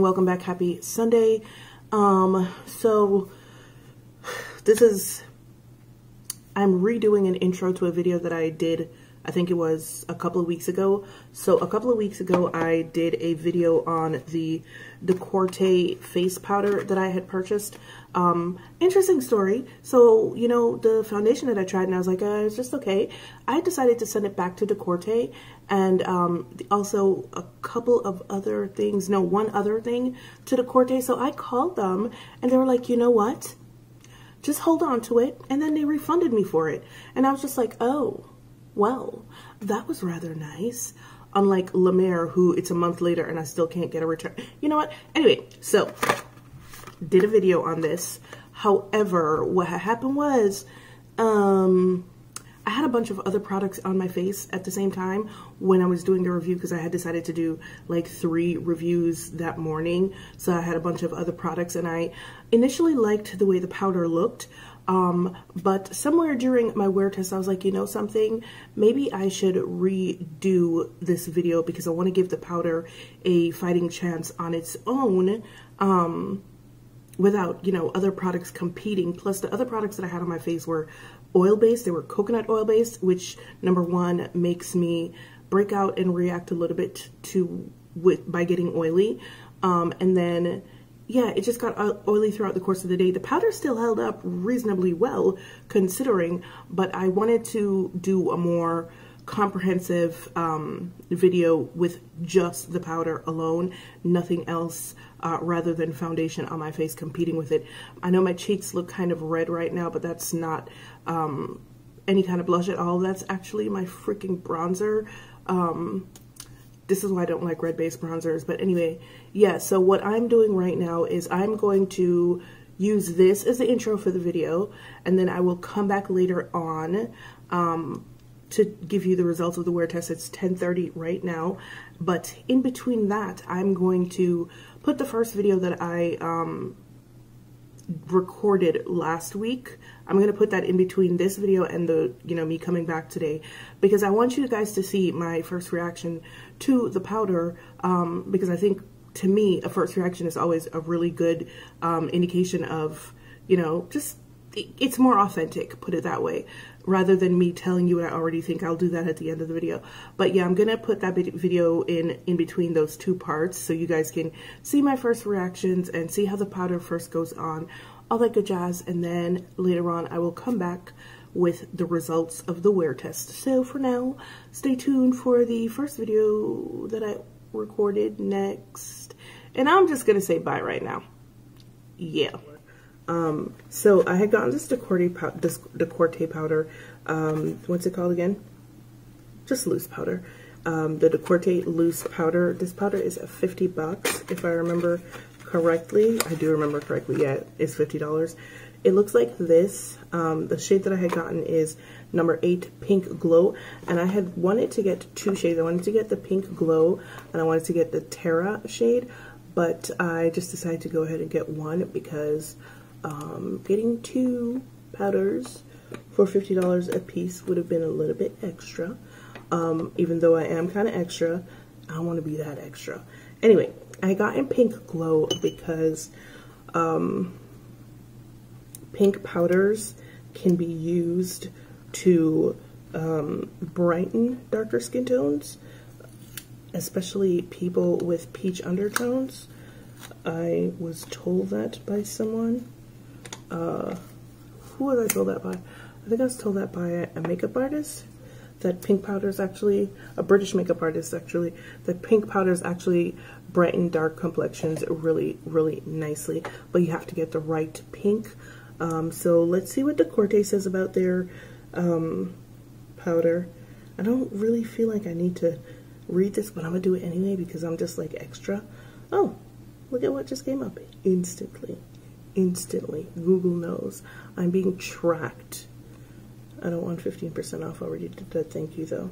and welcome back. Happy Sunday. So this is, I'm redoing an intro to a video that I did, I think it was a couple of weeks ago. So a couple of weeks ago, I did a video on the Decorte face powder that I had purchased. Interesting story. So, you know, the foundation that I tried and I was like, it's just okay. I decided to send it back to Decorte, and also a couple of other things, no, one other thing to Decorte. So I called them and they were like, you know what? Just hold on to it. And then they refunded me for it. And I was just like, oh, well, that was rather nice. Unlike La Mer, who it's a month later and I still can't get a return. You know what? Anyway, so did a video on this. However, what had happened was I had a bunch of other products on my face at the same time when I was doing the review, because I had decided to do like 3 reviews that morning. So I had a bunch of other products, and I initially liked the way the powder looked. But somewhere during my wear test, I was like, you know something, maybe I should redo this video because I want to give the powder a fighting chance on its own, without, you know, other products competing. Plus the other products that I had on my face were oil-based. They were coconut oil-based, which number one makes me break out and react a little bit by getting oily. And then yeah, it just got oily throughout the course of the day. The powder still held up reasonably well considering, but I wanted to do a more comprehensive video with just the powder alone, nothing else, rather than foundation on my face competing with it. I know my cheeks look kind of red right now, but that's not any kind of blush at all. That's actually my freaking bronzer. This is why I don't like red-based bronzers. But anyway, yeah, so what I'm doing right now is I'm going to use this as the intro for the video, and then I will come back later on to give you the results of the wear test. It's 10:30 right now, but in between that, I'm going to put the first video that I recorded last week. I'm going to put that in between this video and the, you know, me coming back today, because I want you guys to see my first reaction to the powder, because I think, to me, a first reaction is always a really good indication of, you know, just, it's more authentic, put it that way, rather than me telling you what I already think. I'll do that at the end of the video. But yeah, I'm gonna put that video in between those 2 parts so you guys can see my first reactions and see how the powder first goes on, all that good jazz. And then later on I will come back with the results of the wear test. So for now, stay tuned for the first video that I recorded next. And I'm just gonna say bye right now. Yeah. So I had gotten this Decorte powder, what's it called again? Just loose powder. The Decorte loose powder. This powder is $50 if I remember correctly. I do remember correctly. Yeah, it's $50. It looks like this. The shade that I had gotten is number 8, Pink Glow, and I had wanted to get 2 shades. I wanted to get the Pink Glow and I wanted to get the Terra shade, but I just decided to go ahead and get one because getting 2 powders for $50 a piece would have been a little bit extra. Even though I am kind of extra, I don't want to be that extra. Anyway, I got in Pink Glow because pink powders can be used to brighten darker skin tones, especially people with peach undertones. I was told that by someone. Who was I told that by? I think I was told that by a makeup artist, that pink powders actually, a British makeup artist actually, that pink powders actually brighten dark complexions really, really nicely, but you have to get the right pink. So let's see what Decorte says about their powder. I don't really feel like I need to read this, but I'm gonna do it anyway because I'm just like extra. Oh, look at what just came up instantly. Instantly. Google knows I'm being tracked. I don't want 15% off. Already did that. Thank you though.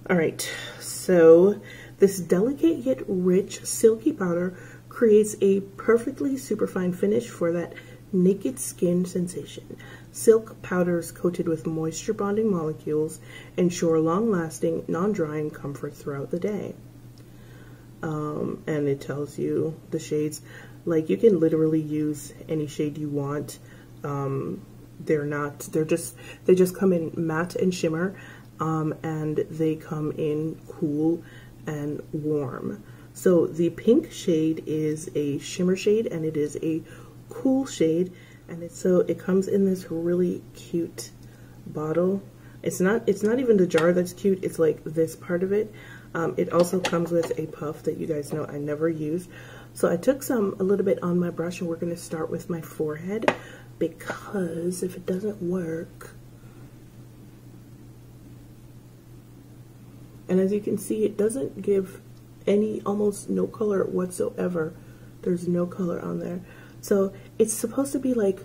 All right, so this delicate yet rich silky powder creates a perfectly superfine finish for that naked skin sensation. Silk powders coated with moisture bonding molecules ensure long-lasting, non-drying comfort throughout the day. and it tells you the shades. Like, you can literally use any shade you want. They just come in matte and shimmer, and they come in cool and warm. So the pink shade is a shimmer shade, and it is a cool shade, and it comes in this really cute bottle. It's not even the jar that's cute, it's like this part of it. It also comes with a puff that you guys know I never use. So I took a little bit on my brush, and we're going to start with my forehead, because if it doesn't work, and as you can see, it doesn't give almost no color whatsoever. There's no color on there. So it's supposed to be like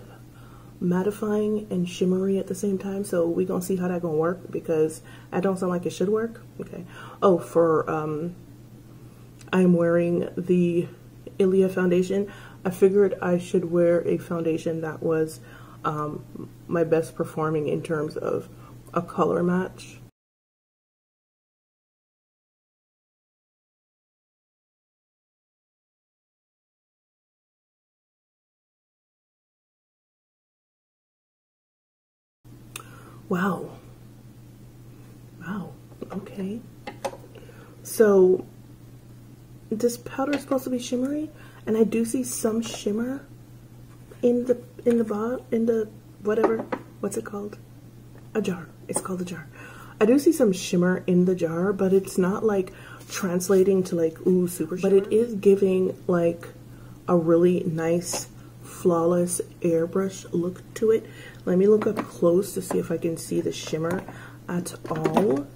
mattifying and shimmery at the same time. So we're gonna see how that gonna work, because I don't sound like it should work. Okay. Oh, I'm wearing the Ilia foundation. I figured I should wear a foundation that was my best performing in terms of a color match. Wow. Wow. Okay. So this powder is supposed to be shimmery, and I do see some shimmer in the whatever, what's it called? A jar. It's called a jar. I do see some shimmer in the jar, but it's not like translating to like, ooh, super shimmer. But it is giving like a really nice, flawless airbrush look to it. Let me look up close to see if I can see the shimmer at all.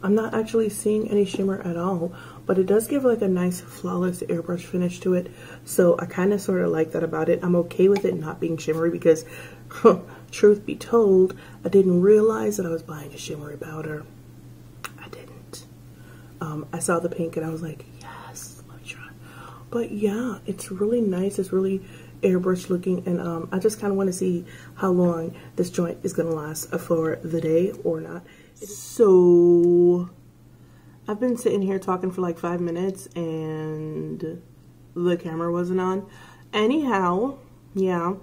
I'm not actually seeing any shimmer at all, but it does give like a nice flawless airbrush finish to it. So I kind of sort of like that about it. I'm okay with it not being shimmery, because truth be told, I didn't realize that I was buying a shimmery powder. I didn't. I saw the pink and I was like, yes, let me try. But yeah, it's really nice. It's really airbrush looking, and I just kind of want to see how long this joint is going to last for the day or not. So I've been sitting here talking for like 5 minutes and the camera wasn't on. Anyhow, yeah.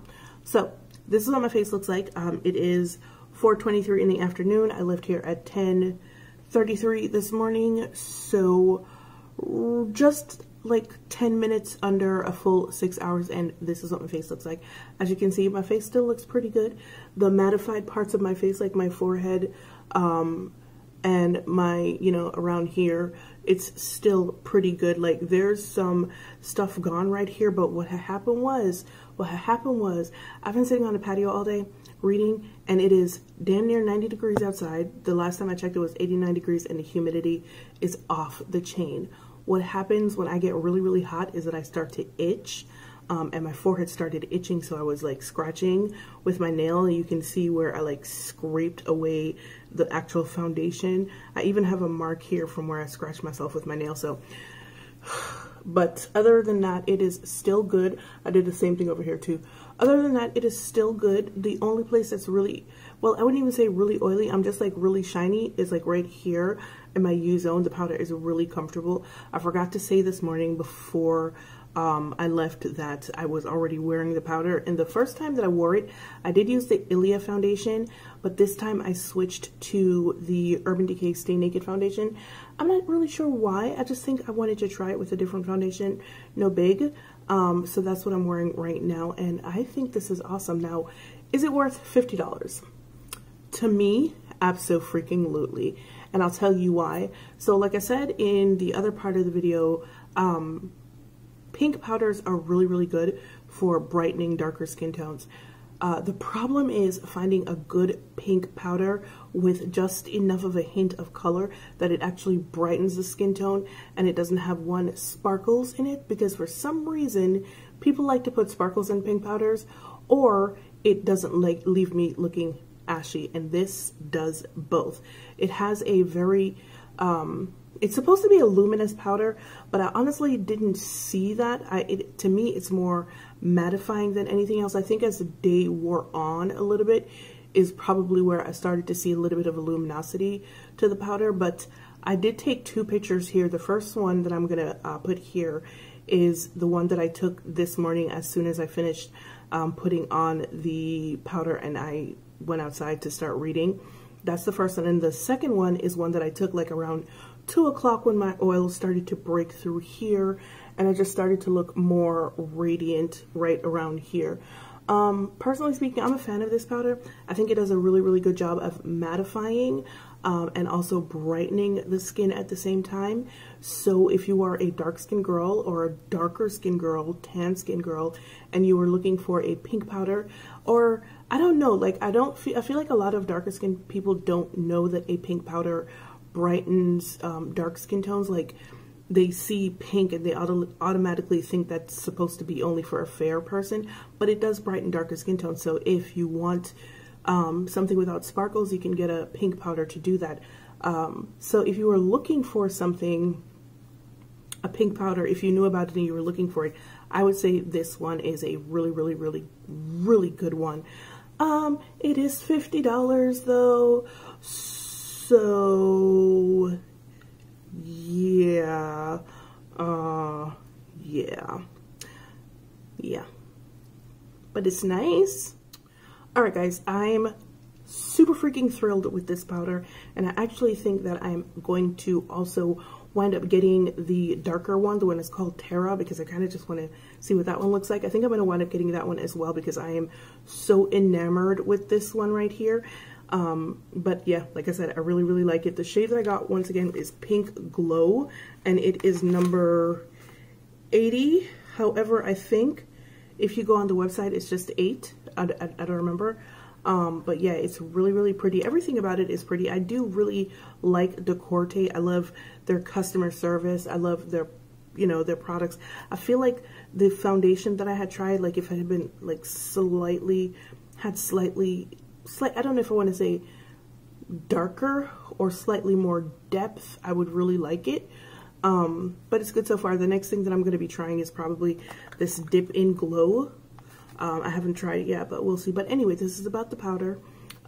So this is what my face looks like. It is 4:23 in the afternoon. I left here at 10:33 this morning. So just like 10 minutes under a full 6 hours, and this is what my face looks like. As you can see, my face still looks pretty good. The mattified parts of my face, like my forehead, and my, around here, it's still pretty good. Like, there's some stuff gone right here, but what happened was, I've been sitting on the patio all day reading, and it is damn near 90 degrees outside. The last time I checked, it was 89 degrees, and the humidity is off the chain. What happens when I get really, really hot is that I start to itch. And my forehead started itching, so I was like scratching with my nail. You can see where I like scraped away the actual foundation. I even have a mark here from where I scratched myself with my nail. So, but other than that, it is still good. I did the same thing over here too. Other than that, it is still good. The only place that's really, well, I wouldn't even say really oily, I'm just like really shiny, is like right here in my U-zone. The powder is really comfortable. I forgot to say this morning before I left that I was already wearing the powder, and the first time that I wore it, I did use the Ilia foundation, but this time I switched to the Urban Decay Stay Naked foundation. I'm not really sure why. I just think I wanted to try it with a different foundation. No big. So that's what I'm wearing right now, and I think this is awesome. Now, is it worth $50? To me, abso-freaking-lutely, and I'll tell you why. So like I said in the other part of the video, pink powders are really, really good for brightening darker skin tones. The problem is finding a good pink powder with just enough of a hint of color that it actually brightens the skin tone, and it doesn't have sparkles in it, because for some reason people like to put sparkles in pink powders, or it doesn't like leave me looking ashy, and this does both. It has a very it's supposed to be a luminous powder, but I honestly didn't see that. To me, it's more mattifying than anything else. I think as the day wore on a little bit, is probably where I started to see a little bit of luminosity to the powder. But I did take 2 pictures here. The first one that I'm gonna put here is the one that I took this morning as soon as I finished putting on the powder and I went outside to start reading. That's the first one. And the second one is one that I took like around 2 o'clock when my oil started to break through here and I just started to look more radiant right around here. Personally speaking, I'm a fan of this powder. I think it does a really, really good job of mattifying and also brightening the skin at the same time. So if you are a dark skin girl or a darker skin girl, tan skin girl, and you are looking for a pink powder, or I don't know, like I feel like a lot of darker skin people don't know that a pink powder brightens dark skin tones. Like they see pink and they automatically think that's supposed to be only for a fair person, but it does brighten darker skin tones. So if you want something without sparkles, you can get a pink powder to do that. So if you were looking for something, a pink powder, if you knew about it and you were looking for it, I would say this one is a really, really, really, really good one. It is $50 though, so yeah, yeah, but it's nice. All right, guys, I'm super freaking thrilled with this powder, and I actually think that I'm going to also wind up getting the darker one, the one that's called Terra, because I kind of just want to see what that one looks like. I think I'm going to wind up getting that one as well because I am so enamored with this one right here. But yeah, like I said, I really, really like it. The shade that I got, once again, is Pink Glow, and it is number 80. However, I think if you go on the website, it's just 8. I don't remember. But yeah, it's really, really pretty. Everything about it is pretty. I do really like Decorte. I love their customer service. I love their, you know, their products. I feel like the foundation that I had tried, like if I had been like slightly, I don't know if I want to say darker or slightly more depth, I would really like it. But it's good so far. The next thing that I'm going to be trying is probably this Dip in Glow. I haven't tried it yet, but we'll see. But anyway, this is about the powder.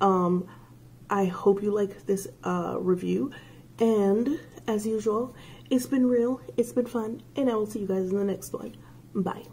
I hope you like this review. And as usual, it's been real, it's been fun, and I will see you guys in the next one. Bye.